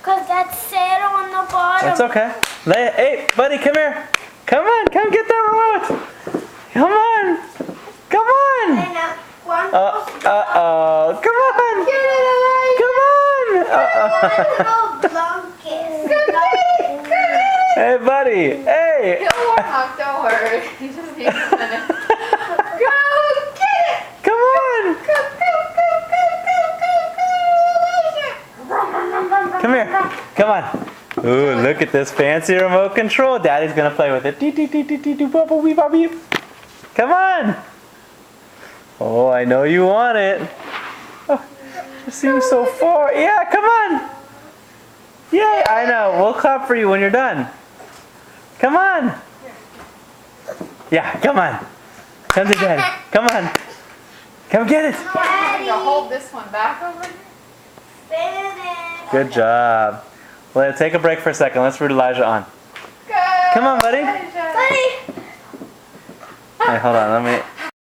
Because that's Santa on the bottom. That's okay. Hey, buddy, come here. Come on, come get that remote. Come on. Come on. And one Uh-oh. Come on. Come on. Hey, buddy. Hey. He'll warm up, don't worry. He just needs a minute. Go get it! Come on. Come here. Come on. Ooh, look at this fancy remote control. Daddy's gonna play with it. Come on. Oh, I know you want it. Oh, it seems so far. Yeah, come on. Yay, I know. We'll clap for you when you're done. Come on. Yeah, come on. Come to Daddy. Come on. Come get it. I'm going to hold this one back over here. Good job. Well, take a break for a second. Let's root Elijah on. Go! Come on, buddy. Elijah. Buddy. Hey, hold on. Let me.